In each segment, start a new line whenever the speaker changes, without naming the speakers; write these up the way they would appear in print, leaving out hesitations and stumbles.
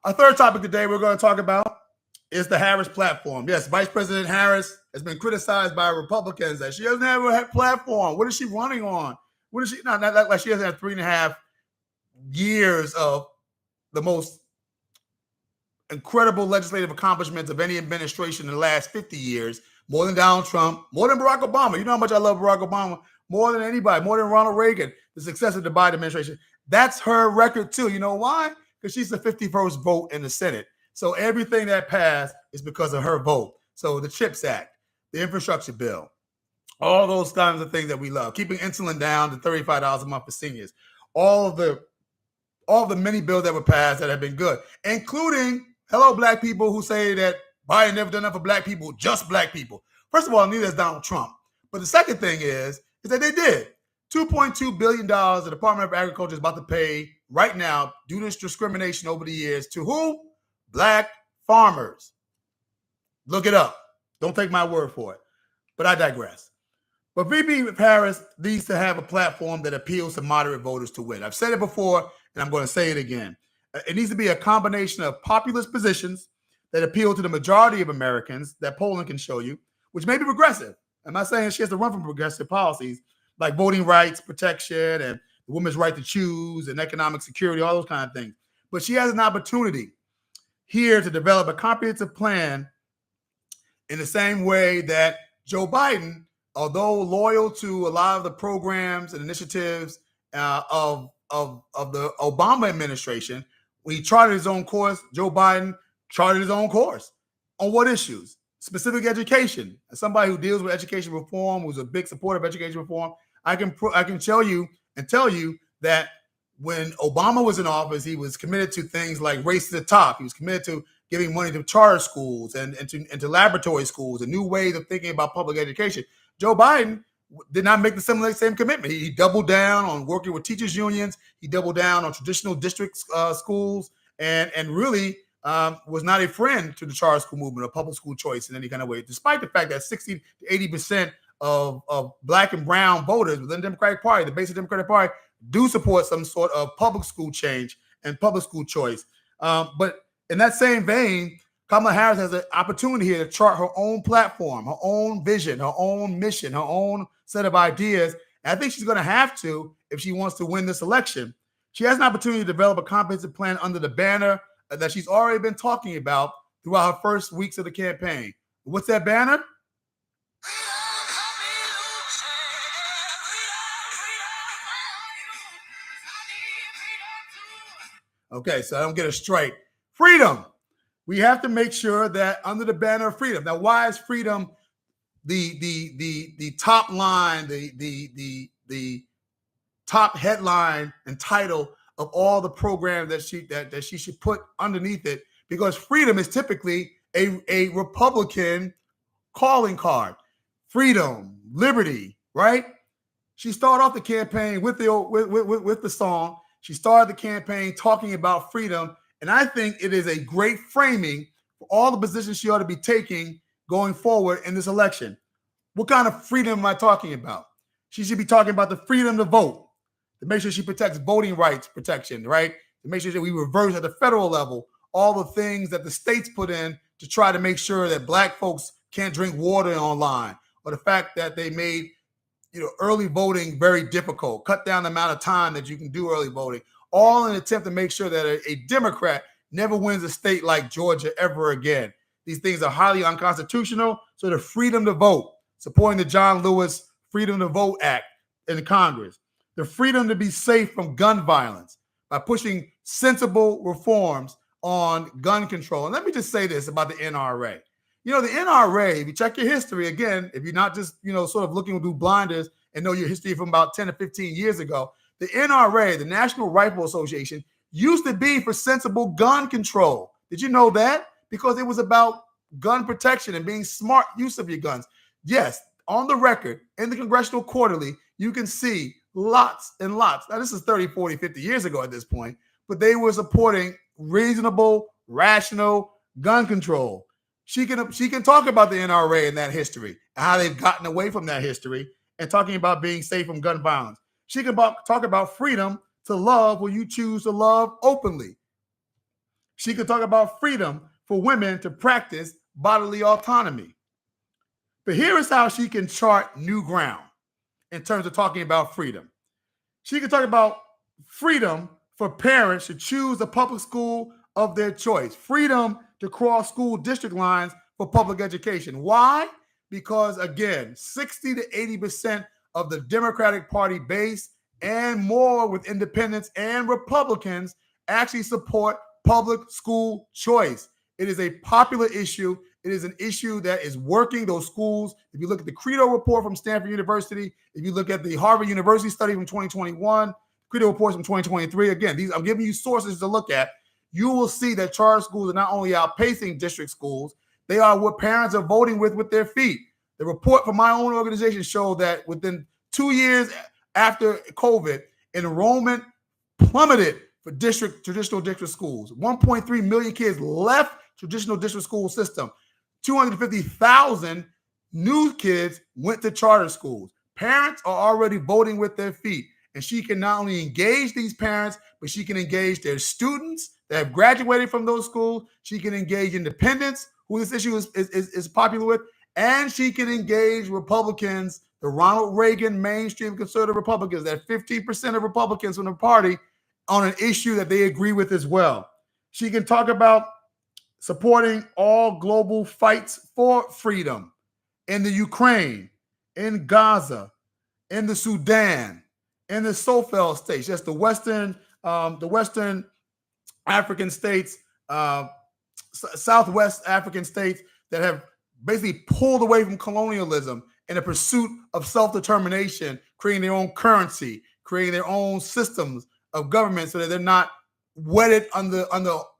Our third topic today we're going to talk about is the Harris platform. Yes, Vice President Harris has been criticized by Republicans that she doesn't have a platform. What is she running on? What is she not like she doesn't have 3.5 years of the most incredible legislative accomplishments of any administration in the last 50 years, more than Donald Trump, more than Barack Obama. You know how much I love Barack Obama, more than anybody, more than Ronald Reagan, the success of the Biden administration. That's her record too. You know why? Because she's the 51st vote in the Senate. So everything that passed is because of her vote. So the CHIPS Act, the infrastructure bill, all those kinds of things that we love, keeping insulin down to $35 a month for seniors, all of the many bills that were passed that have been good, including, hello, black people who say that Biden never done enough for black people, just black people. First of all, neither is Donald Trump. But the second thing is that they did. $2.2 billion the Department of Agriculture is about to pay right now due to this discrimination over the years to who? Black farmers. Look it up. Don't take my word for it. But I digress. But VP Harris needs to have a platform that appeals to moderate voters to win. I've said it before, and I'm going to say it again. It needs to be a combination of populist positions that appeal to the majority of Americans that polling can show you, which may be progressive. I'm not saying she has to run from progressive policies like voting rights protection and the women's right to choose and economic security, all those kind of things. But she has an opportunity here to develop a comprehensive plan in the same way that Joe Biden, although loyal to a lot of the programs and initiatives of the Obama administration, when he charted his own course, Joe Biden charted his own course. On what issues? Specific education. As somebody who deals with education reform, who's a big supporter of education reform, I can tell you that when Obama was in office, he was committed to things like Race to the Top. He was committed to giving money to charter schools and to laboratory schools, a new way of thinking about public education. Joe Biden did not make the same commitment. He doubled down on working with teachers unions. He doubled down on traditional district schools and really was not a friend to the charter school movement or public school choice in any kind of way, despite the fact that 60 to 80% of black and brown voters within the Democratic Party, the base of the Democratic Party, do support some sort of public school change and public school choice. But in that same vein, Kamala Harris has an opportunity here to chart her own platform, her own vision, her own mission, her own set of ideas. And I think she's going to have to if she wants to win this election. She has an opportunity to develop a comprehensive plan under the banner that she's already been talking about throughout her first weeks of the campaign. What's that banner? Okay, so I don't get it straight. Freedom. We have to make sure that under the banner of freedom. Now, why is freedom the top line, the top headline and title of all the programs that she should put underneath it? Because freedom is typically a Republican calling card. Freedom, liberty, right? She started off the campaign with the song. She started the campaign talking about freedom, and I think it is a great framing for all the positions she ought to be taking going forward in this election. What kind of freedom am I talking about? She should be talking about the freedom to vote, to make sure she protects voting rights protection, right? To make sure that we reverse at the federal level all the things that the states put in to try to make sure that black folks can't drink water online, or the fact that they made early voting very difficult, cut down the amount of time that you can do early voting, all in an attempt to make sure that a Democrat never wins a state like Georgia ever again. These things are highly unconstitutional. So the freedom to vote, supporting the John Lewis Freedom to Vote Act in Congress, the freedom to be safe from gun violence by pushing sensible reforms on gun control. And let me just say this about the NRA. The NRA, if you check your history, again, if you're not just, sort of looking through blinders and know your history from about 10 or 15 years ago, the NRA, the National Rifle Association, used to be for sensible gun control. Did you know that? Because it was about gun protection and being smart use of your guns. Yes, on the record, in the Congressional Quarterly, you can see lots and lots. Now, this is 30, 40, 50 years ago at this point, but they were supporting reasonable, rational gun control. She can talk about the NRA and that history and how they've gotten away from that history and talking about being safe from gun violence. She can talk about freedom to love who you choose to love openly. She could talk about freedom for women to practice bodily autonomy. But here is how she can chart new ground in terms of talking about freedom. She can talk about freedom for parents to choose a public school of their choice, freedom to cross school district lines for public education. Why? Because, again, 60 to 80% of the Democratic Party base and more with independents and Republicans actually support public school choice. It is a popular issue. It is an issue that is working those schools. If you look at the Credo report from Stanford University, if you look at the Harvard University study from 2021, Credo reports from 2023, again, these I'm giving you sources to look at. You will see that charter schools are not only outpacing district schools, they are what parents are voting with their feet. The report from my own organization showed that within 2 years after COVID, enrollment plummeted for traditional district schools. 1.3 million kids left traditional district school system. 250,000 new kids went to charter schools. Parents are already voting with their feet. And she can not only engage these parents, but she can engage their students that have graduated from those schools. She can engage independents, who this issue is popular with. And she can engage Republicans, the Ronald Reagan mainstream conservative Republicans, that 15% of Republicans from the party, on an issue that they agree with as well. She can talk about supporting all global fights for freedom in the Ukraine, in Gaza, in the Sudan, in the Sahel states, just the Western African states, Southwest African states that have basically pulled away from colonialism in a pursuit of self-determination, creating their own currency, creating their own systems of government so that they're not wedded under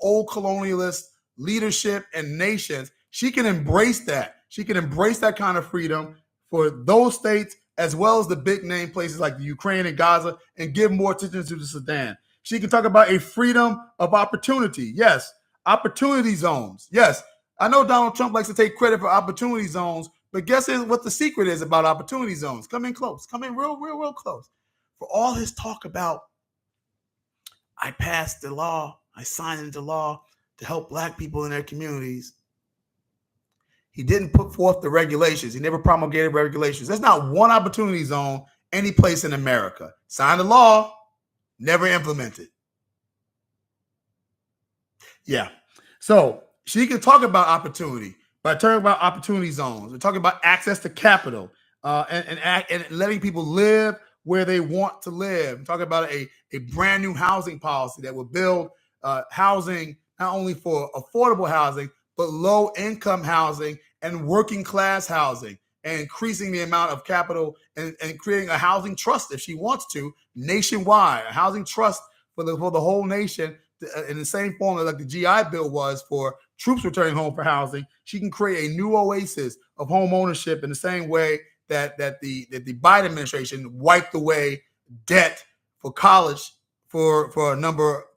old colonialist leadership and nations. She can embrace that. She can embrace that kind of freedom for those states as well as the big name places like the Ukraine and Gaza, and give more attention to the Sudan. She can talk about a freedom of opportunity. Yes, opportunity zones. Yes, I know Donald Trump likes to take credit for opportunity zones, but guess what the secret is about opportunity zones? Come in close. Come in real close. For all his talk about, I passed the law, I signed into law to help Black people in their communities, he didn't put forth the regulations. He never promulgated regulations. There's not one opportunity zone any place in America. Signed the law, never implemented. Yeah. So she can talk about opportunity by talking about opportunity zones. We're talking about access to capital and letting people live where they want to live. We're talking about a brand new housing policy that will build housing not only for affordable housing, but low-income housing and working-class housing, and increasing the amount of capital and creating a housing trust, if she wants to, nationwide, a housing trust for the whole nation, in the same form that like the GI Bill was for troops returning home for housing. She can create a new oasis of home ownership in the same way that the Biden administration wiped away debt for college for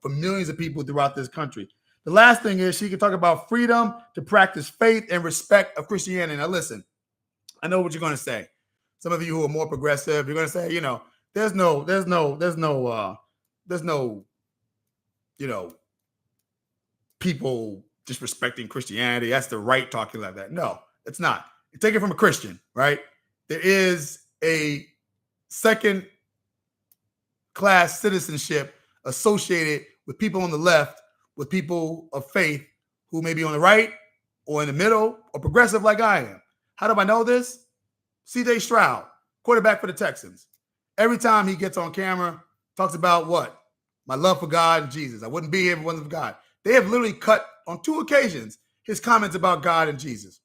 millions of people throughout this country. The last thing is she can talk about freedom to practice faith and respect of Christianity. Now, listen, I know what you're going to say. Some of you who are more progressive, you're going to say, there's no, people disrespecting Christianity. That's the right talking like that. No, it's not. You take it from a Christian, right? There is a second-class citizenship associated with people on the left, with people of faith who may be on the right or in the middle or progressive like I am. How do I know this? C.J. Stroud, quarterback for the Texans. Every time he gets on camera, talks about what? My love for God and Jesus. I wouldn't be here if it wasn't for God. They have literally cut on 2 occasions his comments about God and Jesus.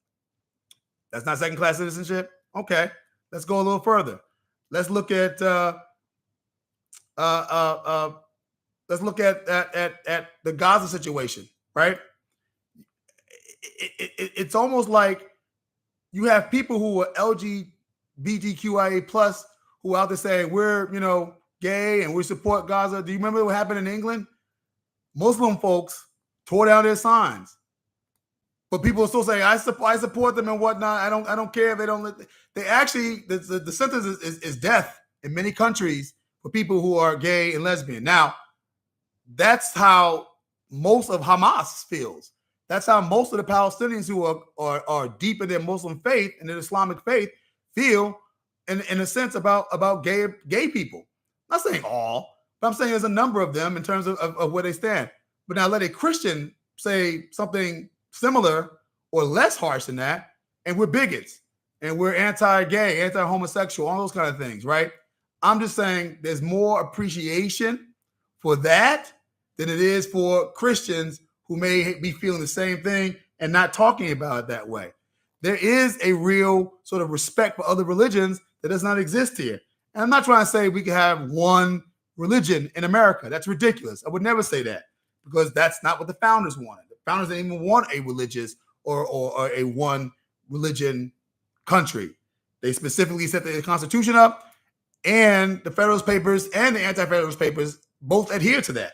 That's not second-class citizenship? Okay, let's go a little further. Let's look at the Gaza situation, right? It's almost like you have people who are LGBTQIA plus who are out there saying we're gay and we support Gaza. Do you remember what happened in England? Muslim folks tore down their signs, but people are still saying I support them and whatnot. I don't care if they don't. They actually the sentence is death in many countries for people who are gay and lesbian. Now, that's how most of Hamas feels. That's how most of the Palestinians who are deep in their Muslim faith and their Islamic faith feel in a sense about gay people. I'm not saying all, but I'm saying there's a number of them in terms of where they stand. But now let a Christian say something similar or less harsh than that, and we're bigots, and we're anti-gay, anti-homosexual, all those kind of things, right? I'm just saying there's more appreciation for that than it is for Christians who may be feeling the same thing and not talking about it that way. There is a real sort of respect for other religions that does not exist here. And I'm not trying to say we can have one religion in America. That's ridiculous. I would never say that, because that's not what the founders wanted. The founders didn't even want a religious or a one religion country. They specifically set the Constitution up, and the Federalist Papers and the Anti-Federalist Papers both adhere to that.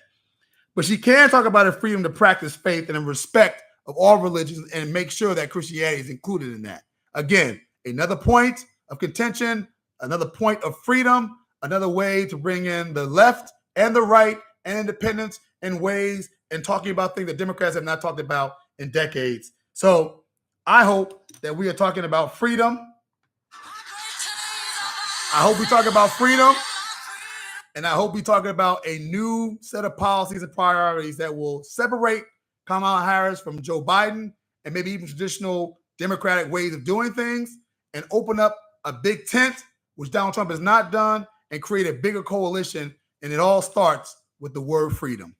But she can talk about her freedom to practice faith and in respect of all religions, and make sure that Christianity is included in that. Again, another point of contention, another point of freedom, another way to bring in the left and the right and independence in ways, and talking about things that Democrats have not talked about in decades. So I hope that we are talking about freedom. I hope we talk about freedom. And I hope we talking about a new set of policies and priorities that will separate Kamala Harris from Joe Biden and maybe even traditional Democratic ways of doing things, and open up a big tent, which Donald Trump has not done, and create a bigger coalition. And it all starts with the word freedom.